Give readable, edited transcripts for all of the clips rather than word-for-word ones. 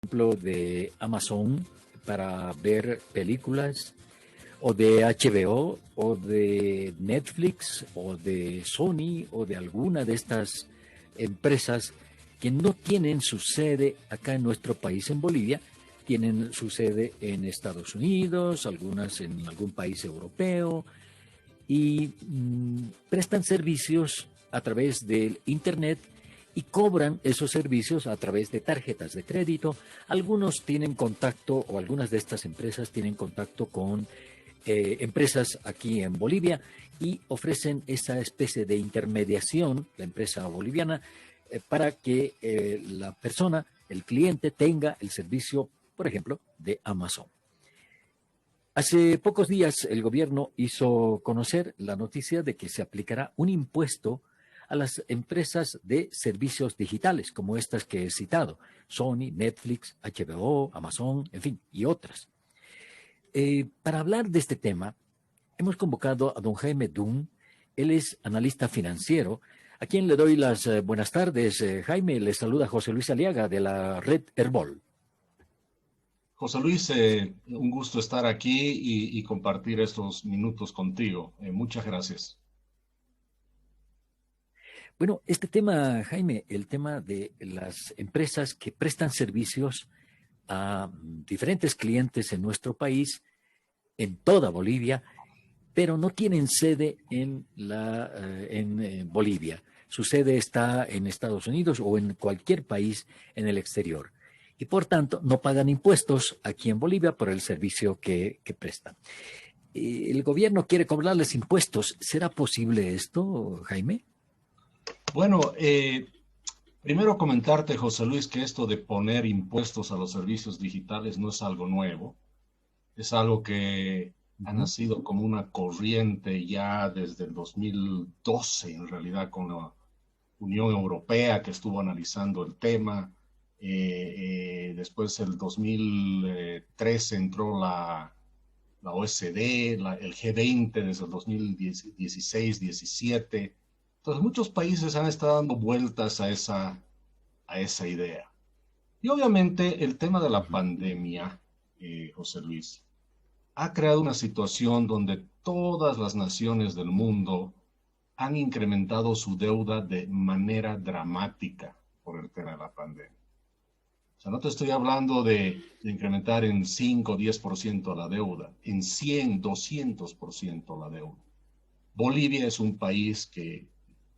ejemplo, de Amazon para ver películas, o de HBO, o de Netflix, o de Sony, o de alguna de estas empresas que no tienen su sede acá en nuestro país, en Bolivia, tienen su sede en Estados Unidos, algunas en algún país europeo, y prestan servicios a través del Internet y cobran esos servicios a través de tarjetas de crédito. Algunos tienen contacto, o algunas de estas empresas tienen contacto con empresas aquí en Bolivia y ofrecen esa especie de intermediación, la empresa boliviana, para que la persona, el cliente, tenga el servicio, por ejemplo, de Amazon. Hace pocos días el gobierno hizo conocer la noticia de que se aplicará un impuesto a las empresas de servicios digitales, como estas que he citado: Sony, Netflix, HBO, Amazon, en fin, y otras. Para hablar de este tema, hemos convocado a don Jaime Dunn. Él es analista financiero, a quien le doy las buenas tardes. Jaime, le saluda José Luis Aliaga de la red Herbol. José Luis, un gusto estar aquí y compartir estos minutos contigo. Muchas gracias. Bueno, este tema, Jaime, el tema de las empresas que prestan servicios a diferentes clientes en nuestro país, en toda Bolivia, pero no tienen sede en Bolivia. Su sede está en Estados Unidos o en cualquier país en el exterior. Y por tanto, no pagan impuestos aquí en Bolivia por el servicio que prestan. El gobierno quiere cobrarles impuestos. ¿Será posible esto, Jaime? Bueno, primero comentarte, José Luis, que esto de poner impuestos a los servicios digitales no es algo nuevo. Es algo que ha Ujú. nacido como una corriente ya desde el 2012, en realidad, con la Unión Europea que estuvo analizando el tema. Después, el 2013 entró la OSD, el G20 desde el 2016-17. Entonces, muchos países han estado dando vueltas a esa idea. Y obviamente el tema de la Ujú. pandemia, José Luis, ha creado una situación donde todas las naciones del mundo han incrementado su deuda de manera dramática por el tema de la pandemia. O sea, no te estoy hablando de incrementar en 5 o 10% la deuda, en 100, 200% la deuda. Bolivia es un país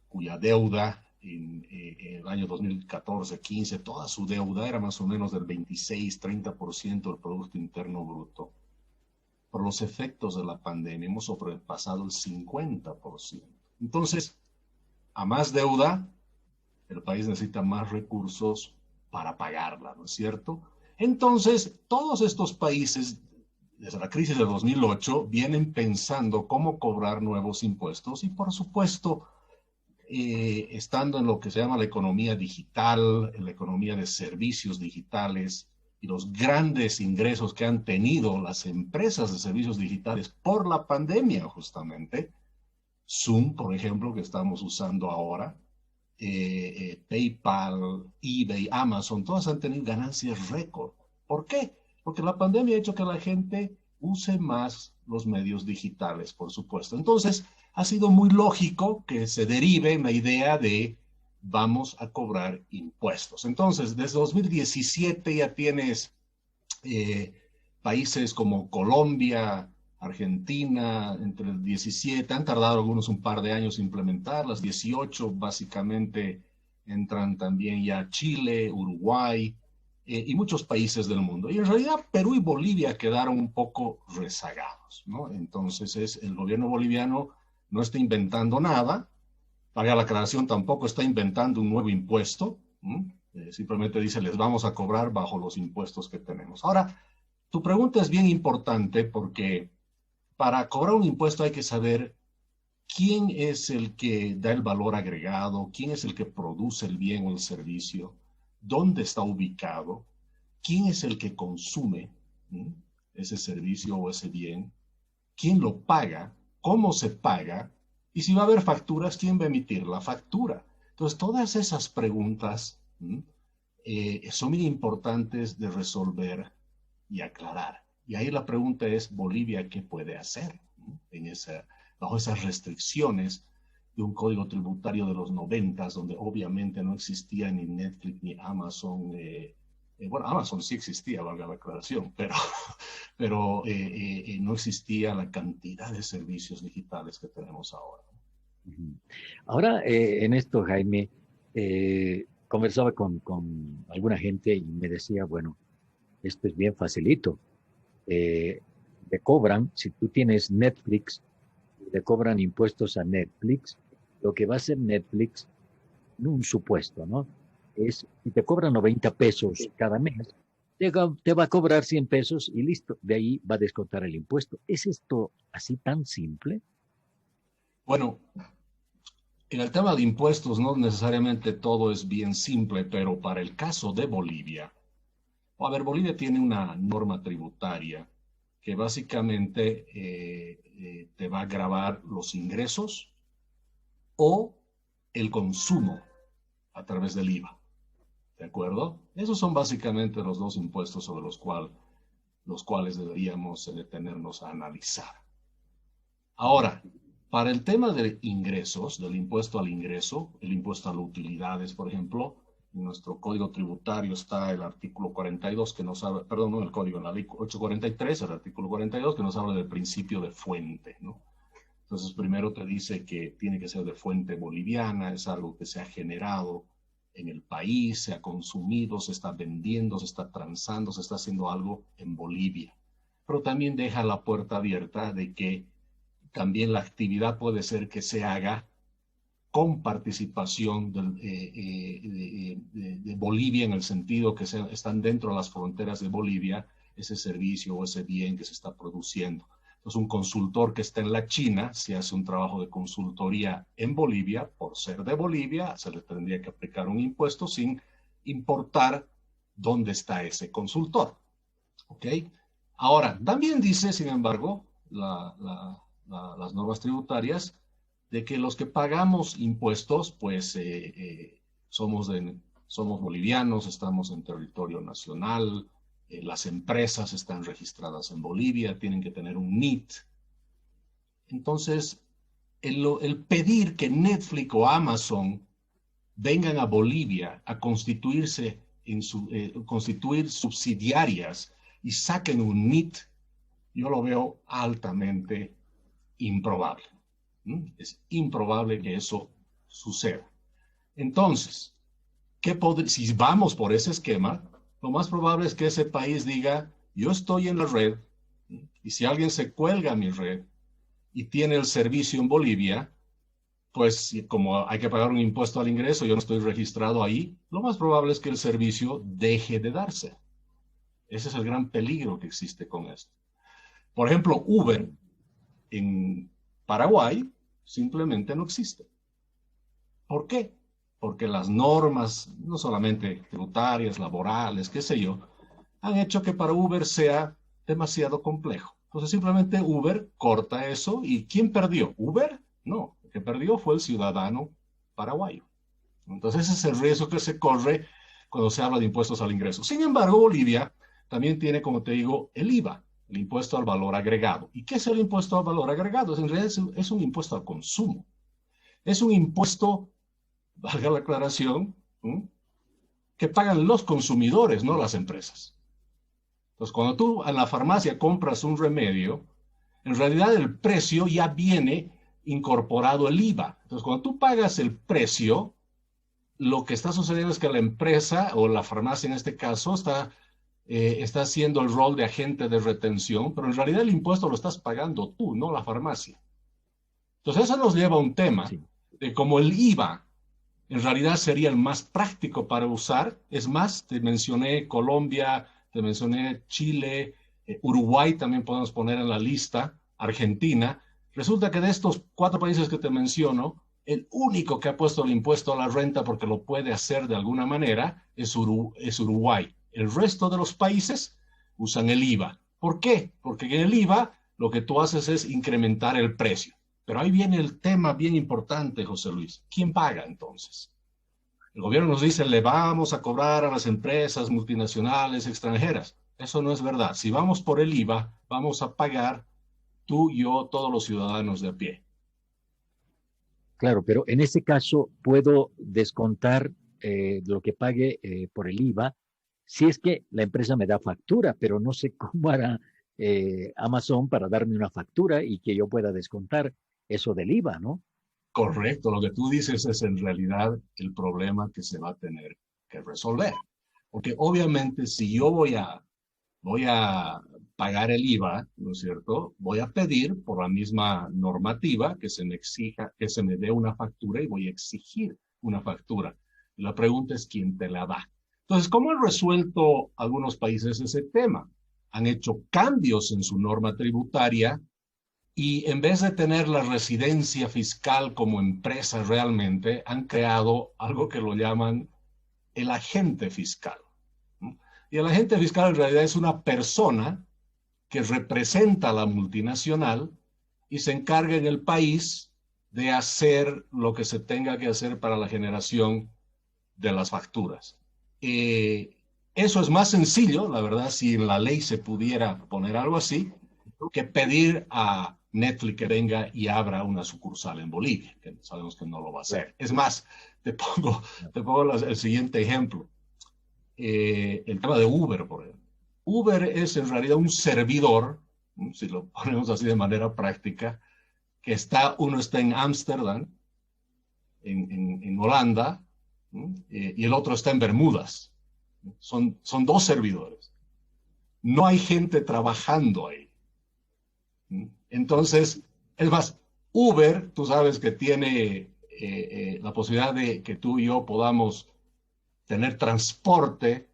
cuya deuda en el año 2014-15, toda su deuda era más o menos del 26-30% del Producto Interno Bruto. Por los efectos de la pandemia hemos sobrepasado el 50%. Entonces, a más deuda, el país necesita más recursos para pagarla, ¿no es cierto? Entonces, todos estos países, desde la crisis de 2008, vienen pensando cómo cobrar nuevos impuestos y, por supuesto, estando en lo que se llama la economía digital, en la economía de servicios digitales y los grandes ingresos que han tenido las empresas de servicios digitales por la pandemia, justamente. Zoom, por ejemplo, que estamos usando ahora, PayPal, eBay, Amazon, todas han tenido ganancias récord. ¿Por qué? Porque la pandemia ha hecho que la gente use más los medios digitales, por supuesto. Entonces, ha sido muy lógico que se derive en la idea de vamos a cobrar impuestos. Entonces, desde 2017 ya tienes eh, países como Colombia, Argentina, entre el 17, han tardado algunos un par de años en implementarlas, 18 básicamente entran también ya Chile, Uruguay y muchos países del mundo. Y en realidad Perú y Bolivia quedaron un poco rezagados, ¿no? Entonces el gobierno boliviano no está inventando nada, paga la aclaración, tampoco está inventando un nuevo impuesto, simplemente dice les vamos a cobrar bajo los impuestos que tenemos. Ahora, tu pregunta es bien importante porque para cobrar un impuesto hay que saber quién es el que da el valor agregado, quién es el que produce el bien o el servicio, dónde está ubicado, quién es el que consume ese servicio o ese bien, quién lo paga, cómo se paga, y si va a haber facturas, quién va a emitir la factura. Entonces, todas esas preguntas son muy importantes de resolver y aclarar. Y ahí la pregunta es, ¿Bolivia qué puede hacer en bajo esas restricciones de un código tributario de los 90, donde obviamente no existía ni Netflix ni Amazon? Bueno, Amazon sí existía, valga la aclaración, pero no existía la cantidad de servicios digitales que tenemos ahora. Ahora, en esto, Jaime, conversaba con alguna gente y me decía, bueno, esto es bien facilito. Te cobran, si tú tienes Netflix, le cobran impuestos a Netflix. Lo que va a hacer Netflix, un supuesto, ¿no? Es, si te cobran 90 pesos cada mes, te va a cobrar 100 pesos y listo. De ahí va a descontar el impuesto. ¿Es esto así tan simple? Bueno, en el tema de impuestos no necesariamente todo es bien simple, pero para el caso de Bolivia, a ver, Bolivia tiene una norma tributaria que básicamente te va a gravar los ingresos o el consumo a través del IVA. ¿De acuerdo? Esos son básicamente los dos impuestos sobre los cuales deberíamos detenernos a analizar. Ahora, para el tema de ingresos, del impuesto al ingreso, el impuesto a las utilidades, por ejemplo, en nuestro código tributario está el artículo 42 que nos habla, perdón, no el código, en la ley 843, el artículo 42 que nos habla del principio de fuente, ¿no? Entonces, primero te dice que tiene que ser de fuente boliviana, es algo que se ha generado en el país, se ha consumido, se está vendiendo, se está transando, se está haciendo algo en Bolivia. Pero también deja la puerta abierta de que también la actividad puede ser que se haga con participación de Bolivia, en el sentido que están dentro de las fronteras de Bolivia ese servicio o ese bien que se está produciendo. Entonces, un consultor que está en la China, si hace un trabajo de consultoría en Bolivia, por ser de Bolivia, se le tendría que aplicar un impuesto sin importar dónde está ese consultor. ¿Ok? Ahora, también dice, sin embargo, las normas tributarias, de que los que pagamos impuestos, pues somos bolivianos, estamos en territorio nacional, las empresas están registradas en Bolivia, tienen que tener un NIT. Entonces, el pedir que Netflix o Amazon vengan a Bolivia a constituir subsidiarias y saquen un NIT, yo lo veo altamente improbable. Es improbable que eso suceda. Entonces, si vamos por ese esquema, lo más probable es que ese país diga, yo estoy en la red, y si alguien se cuelga a mi red y tiene el servicio en Bolivia, pues como hay que pagar un impuesto al ingreso, yo no estoy registrado ahí, lo más probable es que el servicio deje de darse. Ese es el gran peligro que existe con esto. Por ejemplo, Uber en Paraguay simplemente no existe. ¿Por qué? Porque las normas, no solamente tributarias, laborales, qué sé yo, han hecho que para Uber sea demasiado complejo. Entonces simplemente Uber corta eso. ¿Y quién perdió? ¿Uber? No, el que perdió fue el ciudadano paraguayo. Entonces ese es el riesgo que se corre cuando se habla de impuestos al ingreso. Sin embargo, Bolivia también tiene, como te digo, el IVA, el impuesto al valor agregado. ¿Y qué es el impuesto al valor agregado? En realidad es un impuesto al consumo. Es un impuesto, valga la aclaración, que pagan los consumidores, no las empresas. Entonces, cuando tú en la farmacia compras un remedio, en realidad el precio ya viene incorporado el IVA. Entonces, cuando tú pagas el precio, lo que está sucediendo es que la empresa o la farmacia en este caso está haciendo el rol de agente de retención, pero en realidad el impuesto lo estás pagando tú, no la farmacia. Entonces, eso nos lleva a un tema de cómo el IVA en realidad sería el más práctico para usar. Es más, te mencioné Colombia, te mencioné Chile, Uruguay también podemos poner en la lista, Argentina. Resulta que de estos 4 países que te menciono, el único que ha puesto el impuesto a la renta porque lo puede hacer de alguna manera es Uruguay. El resto de los países usan el IVA. ¿Por qué? Porque en el IVA lo que tú haces es incrementar el precio. Pero ahí viene el tema bien importante, José Luis. ¿Quién paga entonces? El gobierno nos dice, le vamos a cobrar a las empresas multinacionales extranjeras. Eso no es verdad. Si vamos por el IVA, vamos a pagar tú, yo, todos los ciudadanos de a pie. Claro, pero en este caso puedo descontar lo que pague por el IVA si es que la empresa me da factura, pero no sé cómo hará Amazon para darme una factura y que yo pueda descontar eso del IVA, ¿no? Correcto, lo que tú dices es en realidad el problema que se va a tener que resolver. Porque obviamente si yo voy a pagar el IVA, ¿no es cierto? Voy a pedir por la misma normativa que se me exija, que se me dé una factura y voy a exigir una factura. Y la pregunta es quién te la da. Entonces, ¿cómo han resuelto algunos países ese tema? Han hecho cambios en su norma tributaria y en vez de tener la residencia fiscal como empresa realmente, han creado algo que lo llaman el agente fiscal. Y el agente fiscal en realidad es una persona que representa a la multinacional y se encarga en el país de hacer lo que se tenga que hacer para la generación de las facturas. Eso es más sencillo, la verdad, si en la ley se pudiera poner algo así, que pedir a Netflix que venga y abra una sucursal en Bolivia, que sabemos que no lo va a hacer. Es más, te pongo el siguiente ejemplo. El tema de Uber, por ejemplo. Uber es en realidad un servidor, si lo ponemos así de manera práctica, que uno está en Ámsterdam, en Holanda, y el otro está en Bermudas. Son dos servidores. No hay gente trabajando ahí. Entonces, es más, Uber, tú sabes que tiene la posibilidad de que tú y yo podamos tener transporte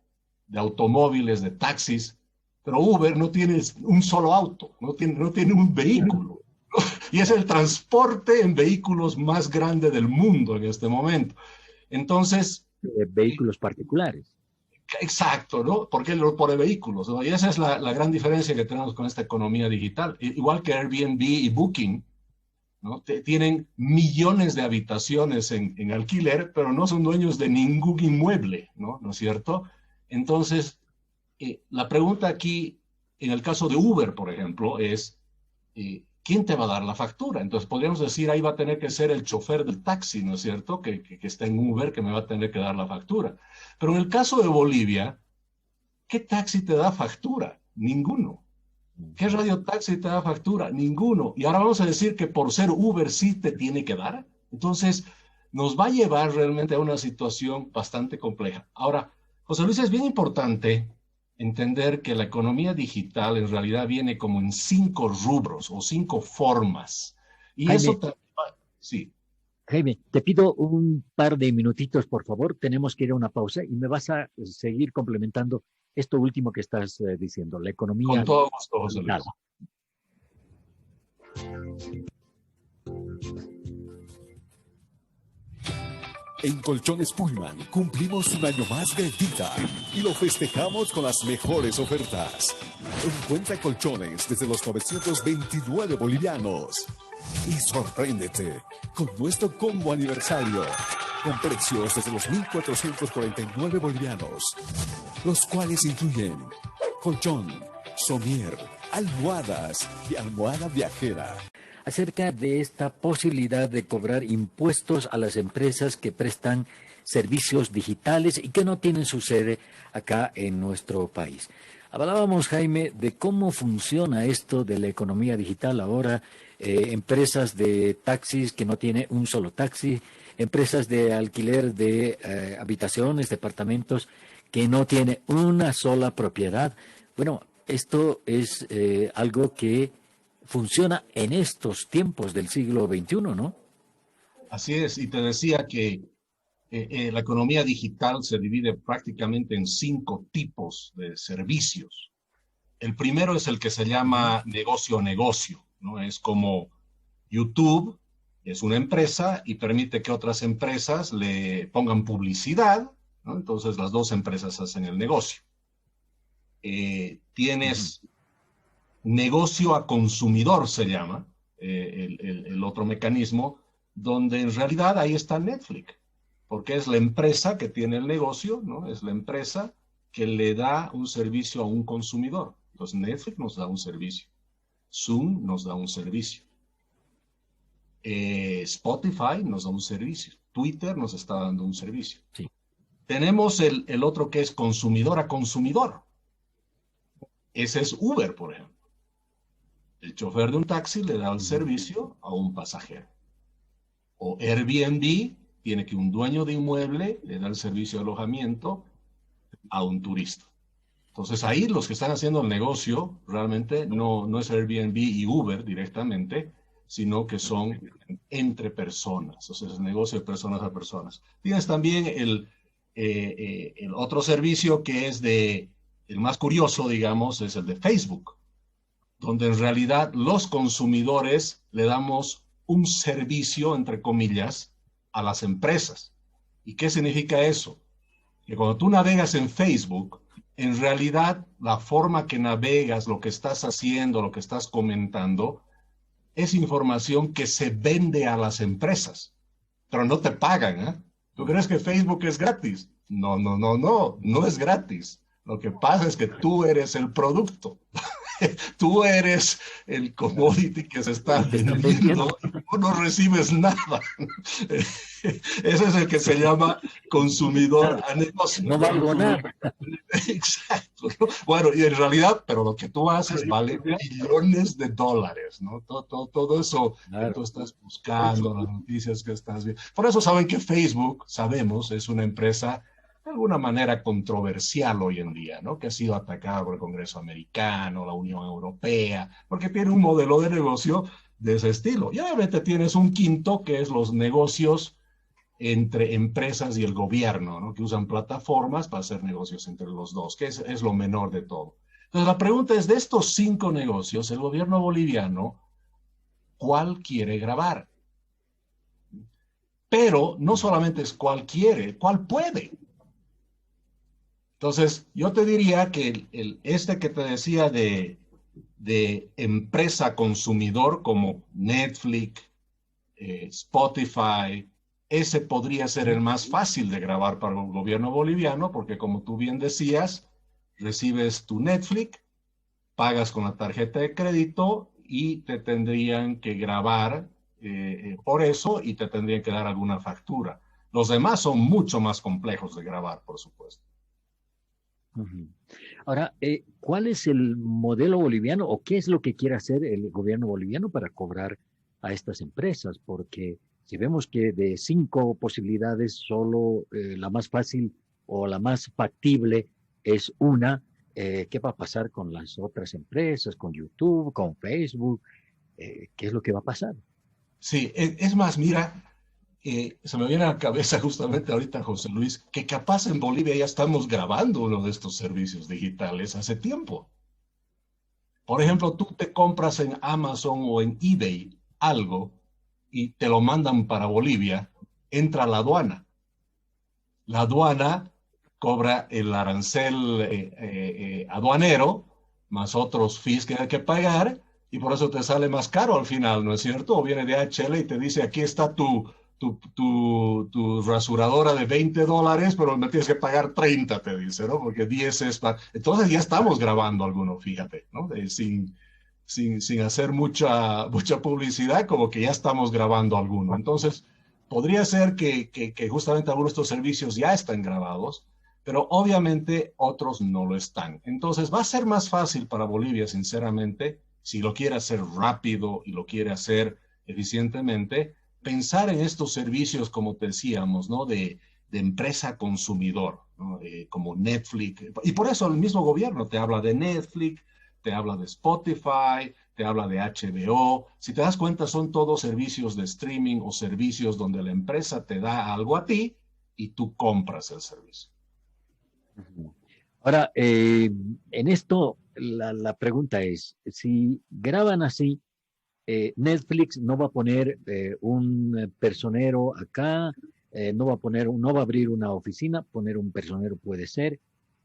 de automóviles, de taxis, pero Uber no tiene un solo auto, no tiene un vehículo. Y es el transporte en vehículos más grande del mundo en este momento. Entonces, Vehículos particulares. exacto, ¿no? ¿Por qué lo pone vehículos? ¿No? Y esa es la gran diferencia que tenemos con esta economía digital. Igual que Airbnb y Booking, ¿no? Tienen millones de habitaciones en alquiler, pero no son dueños de ningún inmueble, ¿no? ¿No es cierto? Entonces, la pregunta aquí, en el caso de Uber, por ejemplo, es, ¿quién te va a dar la factura? Entonces, podríamos decir, ahí va a tener que ser el chofer del taxi, ¿no es cierto? Que está en Uber, que me va a tener que dar la factura. Pero en el caso de Bolivia, ¿qué taxi te da factura? Ninguno. ¿Qué radiotaxi te da factura? Ninguno. Y ahora vamos a decir que por ser Uber sí te tiene que dar. Entonces, nos va a llevar realmente a una situación bastante compleja. Ahora, José Luis, es bien importante entender que la economía digital en realidad viene como en 5 rubros o 5 formas. Y eso Jaime, también, sí. Jaime, te pido un par de minutitos, por favor. Tenemos que ir a una pausa y me vas a seguir complementando esto último que estás diciendo, la Con economía todo gusto, José digital. Luis. En Colchones Pullman cumplimos un año más de vida y lo festejamos con las mejores ofertas. Encuentra colchones desde los 929 bolivianos. Y sorpréndete con nuestro combo aniversario, con precios desde los 1.449 bolivianos, los cuales incluyen colchón, somier, almohadas y almohada viajera. Acerca de esta posibilidad de cobrar impuestos a las empresas que prestan servicios digitales y que no tienen su sede acá en nuestro país. Hablábamos, Jaime, de cómo funciona esto de la economía digital ahora, empresas de taxis que no tienen un solo taxi, empresas de alquiler de habitaciones, departamentos que no tienen una sola propiedad. Bueno, esto es algo que funciona en estos tiempos del siglo XXI, ¿no? Así es, y te decía que la economía digital se divide prácticamente en 5 tipos de servicios. El primero es el que se llama negocio a negocio, ¿no? Es como YouTube, es una empresa y permite que otras empresas le pongan publicidad, ¿no? Entonces las dos empresas hacen el negocio. Tienes negocio a consumidor, se llama, el otro mecanismo, donde en realidad ahí está Netflix. porque es la empresa que tiene el negocio, ¿no? Es la empresa que le da un servicio a un consumidor. Entonces Netflix nos da un servicio, Zoom nos da un servicio, Spotify nos da un servicio, Twitter nos está dando un servicio. Sí. Tenemos el otro que es consumidor a consumidor. Ese es Uber, por ejemplo. El chofer de un taxi le da el servicio a un pasajero. O Airbnb tiene que un dueño de inmueble le da el servicio de alojamiento a un turista. Entonces ahí los que están haciendo el negocio realmente no es Airbnb y Uber directamente, sino que son entre personas. O sea, es el negocio de personas a personas. Tienes también el otro servicio que es el más curioso, digamos, es el de Facebook, donde en realidad los consumidores le damos un servicio, entre comillas, a las empresas. ¿Y qué significa eso? Que cuando tú navegas en Facebook, en realidad la forma que navegas, lo que estás haciendo, lo que estás comentando, es información que se vende a las empresas, pero no te pagan, ¿eh? ¿Tú crees que Facebook es gratis? No es gratis. Lo que pasa es que tú eres el producto. Tú eres el commodity que se está vendiendo y tú no recibes nada. Ese es el que se llama consumidor a negocio. No valgo nada. Exacto, ¿no? Bueno, y en realidad, pero lo que tú haces vale billones de dólares, ¿no? Todo eso que tú estás buscando, las noticias que estás viendo. Por eso saben que Facebook, sabemos, es una empresa de alguna manera controversial hoy en día, ¿no? Que ha sido atacada por el Congreso americano, la Unión Europea, porque tiene un modelo de negocio de ese estilo. Y obviamente tienes un quinto, que es los negocios entre empresas y el gobierno, ¿no? Que usan plataformas para hacer negocios entre los dos, que es lo menor de todo. Entonces la pregunta es, de estos 5 negocios, el gobierno boliviano, ¿cuál quiere grabar? Pero no solamente es cuál quiere, cuál puede. Entonces, yo te diría que este que te decía de empresa consumidor como Netflix, Spotify, ese podría ser el más fácil de grabar para el gobierno boliviano, porque como tú bien decías, recibes tu Netflix, pagas con la tarjeta de crédito y te tendrían que grabar por eso y te tendrían que dar alguna factura. Los demás son mucho más complejos de grabar, por supuesto. Ahora, ¿cuál es el modelo boliviano o qué es lo que quiere hacer el gobierno boliviano para cobrar a estas empresas? Porque si vemos que de 5 posibilidades, solo la más fácil o la más factible es una, ¿qué va a pasar con las otras empresas, con YouTube, con Facebook? ¿Qué es lo que va a pasar? Sí, es más, mira, se me viene a la cabeza justamente ahorita, José Luis, que capaz en Bolivia ya estamos grabando uno de estos servicios digitales hace tiempo. Por ejemplo, tú te compras en Amazon o en eBay algo y te lo mandan para Bolivia, entra a la aduana. La aduana cobra el arancel aduanero, más otros fees que hay que pagar, y por eso te sale más caro al final, ¿no es cierto? O viene de HL y te dice, aquí está tu rasuradora de $20, pero me tienes que pagar 30, te dice, ¿no? Porque 10 es para... Entonces ya estamos grabando alguno, fíjate, ¿no? Sin hacer mucha publicidad, como que ya estamos grabando alguno. Entonces, podría ser que justamente algunos de estos servicios ya están grabados, pero obviamente otros no lo están. Entonces, va a ser más fácil para Bolivia, sinceramente, si lo quiere hacer rápido y lo quiere hacer eficientemente, pensar en estos servicios, como te decíamos, ¿no? De empresa consumidor, ¿no? Como Netflix. Y por eso el mismo gobierno te habla de Netflix, te habla de Spotify, te habla de HBO. Si te das cuenta, son todos servicios de streaming o servicios donde la empresa te da algo a ti y tú compras el servicio. Ahora, en esto, la pregunta es, si graban así, Netflix no va a poner un personero acá, no va a abrir una oficina, poner un personero puede ser,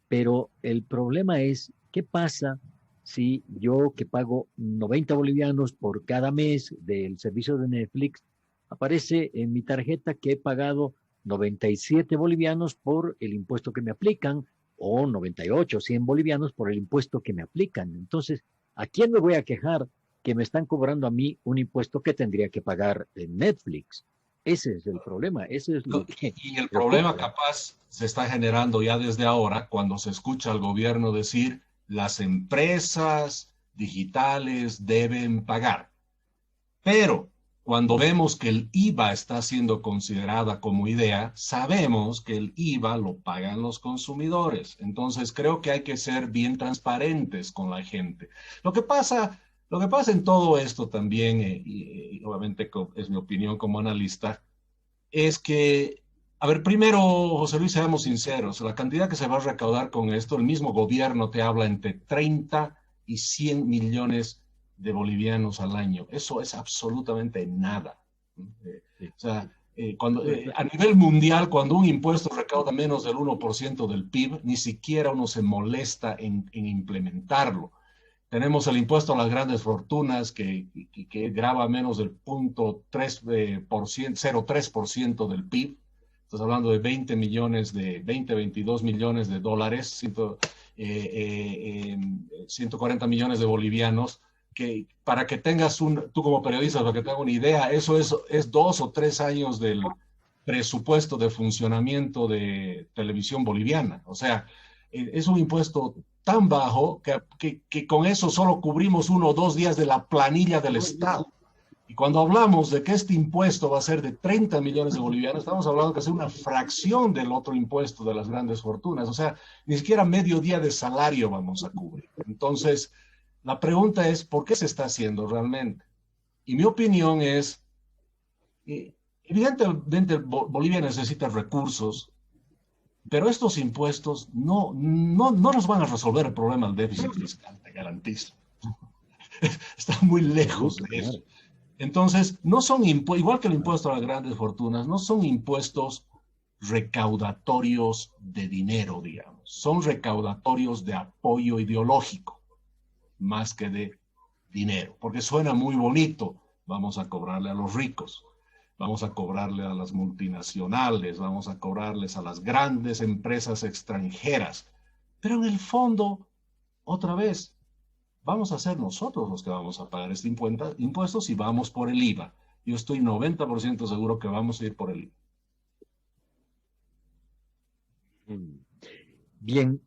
pero el problema es, ¿qué pasa si yo que pago 90 bolivianos por cada mes del servicio de Netflix, aparece en mi tarjeta que he pagado 97 bolivianos por el impuesto que me aplican, o 98, 100 bolivianos por el impuesto que me aplican. Entonces, ¿a quién me voy a quejar que me están cobrando a mí un impuesto que tendría que pagar en Netflix? Ese es el problema, ese es lo que Y el problema preocupa. capaz se está generando ya desde ahora cuando se escucha al gobierno decir las empresas digitales deben pagar. Pero cuando vemos que el IVA está siendo considerada como idea, sabemos que el IVA lo pagan los consumidores. Entonces creo que hay que ser bien transparentes con la gente. Lo que pasa, lo que pasa en todo esto también, y obviamente es mi opinión como analista, es que, a ver, primero, José Luis, seamos sinceros, la cantidad que se va a recaudar con esto, el mismo gobierno te habla entre 30 y 100 millones de bolivianos al año. Eso es absolutamente nada. Sí. O sea, a nivel mundial, cuando un impuesto recauda menos del 1% del PIB, ni siquiera uno se molesta en implementarlo. Tenemos el impuesto a las grandes fortunas que grava menos del 0,3% del PIB. Estás hablando de 22 millones de dólares, 140 millones de bolivianos, que para que tengas tú como periodista, para que tengas una idea, eso es 2 o 3 años del presupuesto de funcionamiento de televisión boliviana. O sea, es un impuesto tan bajo que con eso solo cubrimos 1 o 2 días de la planilla del Estado. Y cuando hablamos de que este impuesto va a ser de 30 millones de bolivianos, estamos hablando que es una fracción del otro impuesto de las grandes fortunas. O sea, ni siquiera medio día de salario vamos a cubrir. Entonces, la pregunta es, ¿por qué se está haciendo realmente? Y mi opinión es, evidentemente Bolivia necesita recursos, pero estos impuestos no nos van a resolver el problema del déficit fiscal, te garantizo. Está muy lejos Absoluto, de eso. claro. Entonces, no son igual que el impuesto a las grandes fortunas, no son impuestos recaudatorios de dinero, digamos. Son recaudatorios de apoyo ideológico, más que de dinero, porque suena muy bonito. Vamos a cobrarle a los ricos, vamos a cobrarle a las multinacionales, vamos a cobrarles a las grandes empresas extranjeras. Pero en el fondo, otra vez, vamos a ser nosotros los que vamos a pagar este impuesto si vamos por el IVA. Yo estoy 90% seguro que vamos a ir por el IVA. Bien,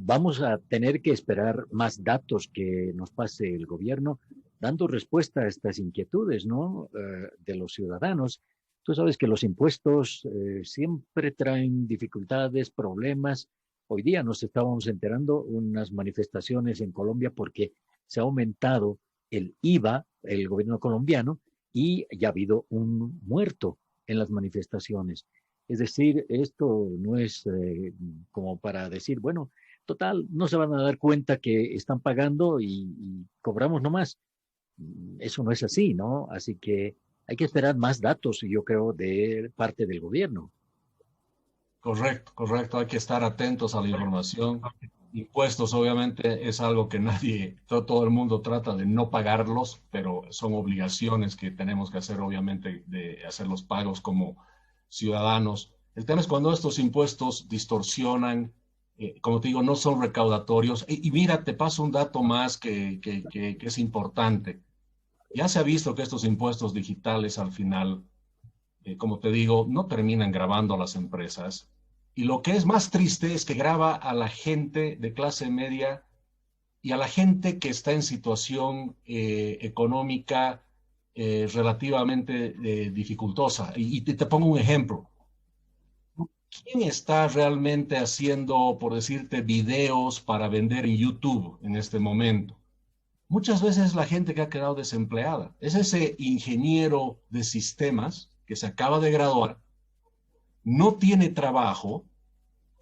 vamos a tener que esperar más datos que nos pase el gobierno, dando respuesta a estas inquietudes, ¿no? De los ciudadanos. Tú sabes que los impuestos siempre traen dificultades, problemas. Hoy día nos estábamos enterando unas manifestaciones en Colombia porque se ha aumentado el IVA, el gobierno colombiano, y ya ha habido un muerto en las manifestaciones. Es decir, esto no es como para decir, bueno, total, no se van a dar cuenta que están pagando y cobramos nomás. Eso no es así, ¿no? Así que hay que esperar más datos, yo creo, de parte del gobierno. Correcto, correcto. Hay que estar atentos a la información. Impuestos, obviamente, es algo que nadie, todo el mundo trata de no pagarlos, pero son obligaciones que tenemos que hacer, obviamente, de hacer los pagos como ciudadanos. El tema es cuando estos impuestos distorsionan, como te digo, no son recaudatorios. Y mira, te paso un dato más que es importante. Ya se ha visto que estos impuestos digitales al final, como te digo, no terminan grabando a las empresas. Y lo que es más triste es que graba a la gente de clase media y a la gente que está en situación económica relativamente dificultosa. Y te pongo un ejemplo. ¿Quién está realmente haciendo, por decirte, videos para vender en YouTube en este momento? Muchas veces la gente que ha quedado desempleada. Es ese ingeniero de sistemas que se acaba de graduar, no tiene trabajo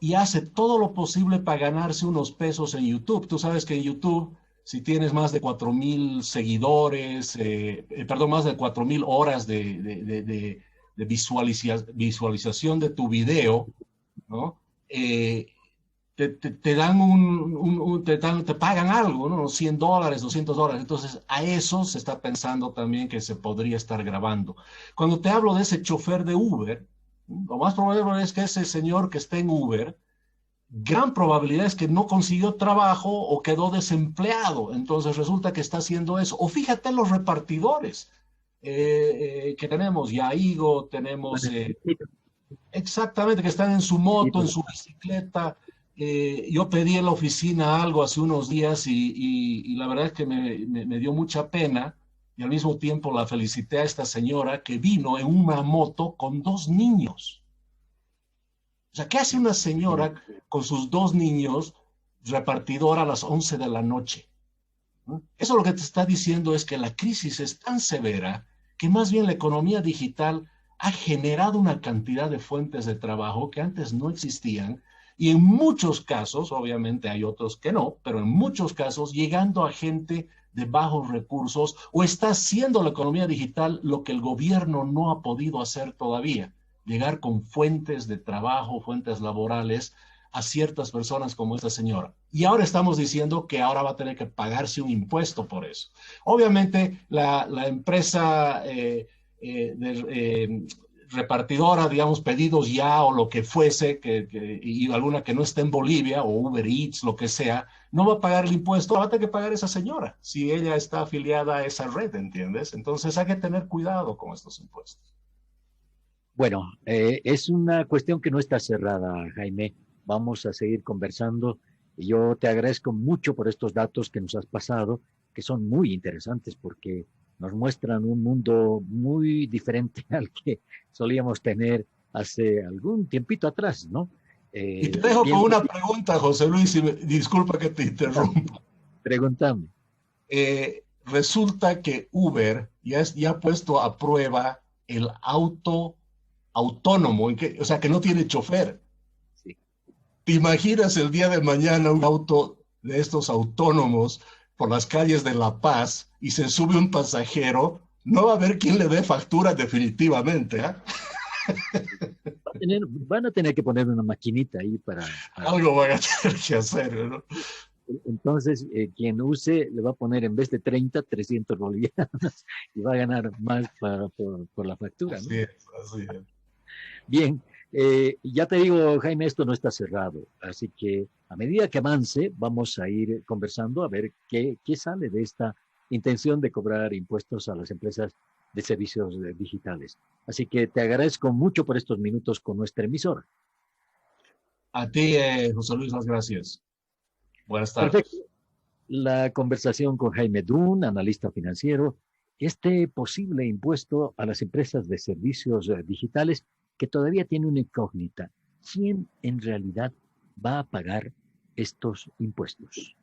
y hace todo lo posible para ganarse unos pesos en YouTube. Tú sabes que en YouTube, si tienes más de 4,000 seguidores, perdón, más de 4,000 horas de visualización de tu video, ¿no? Te dan te pagan algo, ¿no? $100, $200. Entonces, a eso se está pensando también que se podría estar grabando. Cuando te hablo de ese chofer de Uber, Lo más probable es que ese señor que esté en Uber, gran probabilidad es que no consiguió trabajo o quedó desempleado. Entonces resulta que está haciendo eso. O fíjate los repartidores que tenemos, Yaigo, tenemos exactamente, que están en su moto, en su bicicleta. Yo pedí en la oficina algo hace unos días y la verdad es que me dio mucha pena y al mismo tiempo la felicité a esta señora que vino en una moto con 2 niños. O sea, ¿qué hace una señora con sus 2 niños repartidora a las 11 de la noche? ¿No? Eso lo que te está diciendo es que la crisis es tan severa que más bien la economía digital ha generado una cantidad de fuentes de trabajo que antes no existían y en muchos casos, obviamente hay otros que no, pero en muchos casos llegando a gente de bajos recursos o está haciendo la economía digital lo que el gobierno no ha podido hacer todavía, llegar con fuentes de trabajo, fuentes laborales a ciertas personas como esta señora. Y ahora estamos diciendo que ahora va a tener que pagarse un impuesto por eso. Obviamente la empresa repartidora, digamos, pedidos ya o lo que fuese, y alguna que no esté en Bolivia o Uber Eats, lo que sea, no va a pagar el impuesto, va a tener que pagar esa señora si ella está afiliada a esa red, ¿entiendes? Entonces hay que tener cuidado con estos impuestos. Bueno, es una cuestión que no está cerrada, Jaime. Vamos a seguir conversando. Yo te agradezco mucho por estos datos que nos has pasado, que son muy interesantes porque nos muestran un mundo muy diferente al que solíamos tener hace algún tiempito atrás, ¿no? Y te dejo con una pregunta, José Luis, y disculpa que te interrumpa. Pregúntame. Resulta que Uber ya ha puesto a prueba el auto autónomo, o sea, que no tiene chofer. Sí. ¿Te imaginas el día de mañana un auto de estos autónomos por las calles de La Paz y se sube un pasajero? No va a haber quien le dé factura definitivamente, ¿eh? Van a tener que poner una maquinita ahí para... Algo van a tener que hacer, ¿no? Entonces, quien use le va a poner en vez de 30, 300 bolivianos y va a ganar más por la factura, ¿no? Así es, así es. Bien, ya te digo, Jaime, esto no está cerrado, así que a medida que avance vamos a ir conversando a ver qué sale de esta intención de cobrar impuestos a las empresas de servicios digitales. Así que te agradezco mucho por estos minutos con nuestra emisora. A ti, José Luis, las gracias. Buenas tardes. Perfecto. La conversación con Jaime Dun, analista financiero, este posible impuesto a las empresas de servicios digitales que todavía tiene una incógnita. ¿Quién en realidad va a pagar estos impuestos?